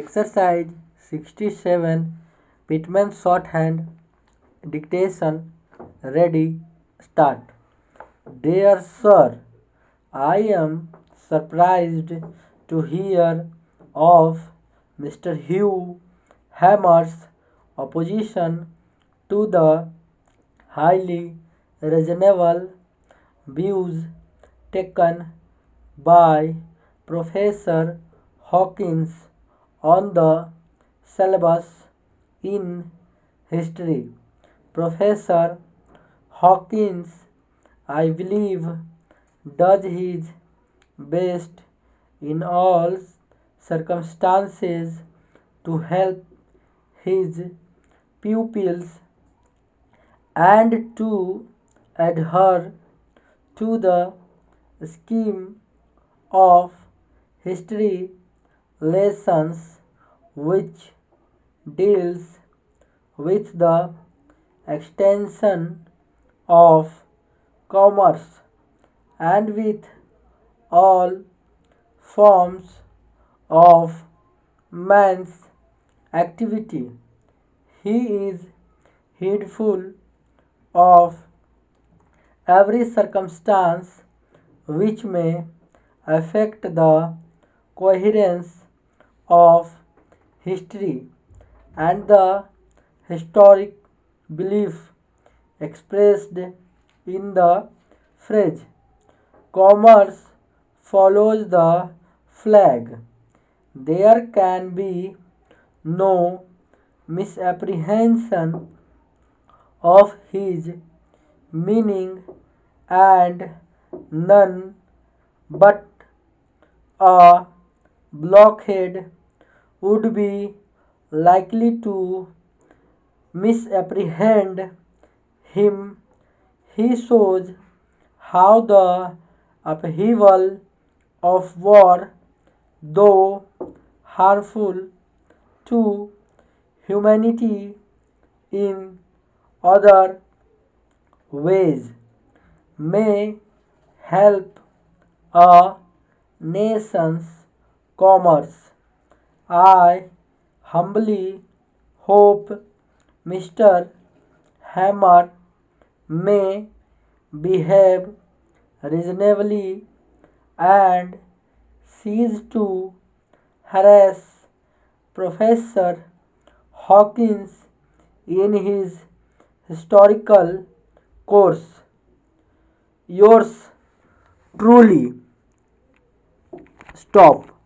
Exercise 67. Pitman shorthand dictation. Ready. Start. Dear Sir, I am surprised to hear of Mr. Hugh Hammer's opposition to the highly reasonable views taken by Professor Hawkins on the syllabus in history. Professor Hawkins, I believe, does his best in all circumstances to help his pupils and to adhere to the scheme of history lessons which deals with the extension of commerce and with all forms of man's activity. He is heedful of every circumstance which may affect the coherence of history and the historic belief expressed in the phrase commerce follows the flag. There can be no misapprehension of his meaning and none but a blockhead would be likely to misapprehend him. He shows how the upheaval of war, though harmful to humanity in other ways, may help a nation's commerce. I humbly hope Mr. Hammer may behave reasonably and cease to harass Professor Hawkins in his historical course. Yours truly. Stop.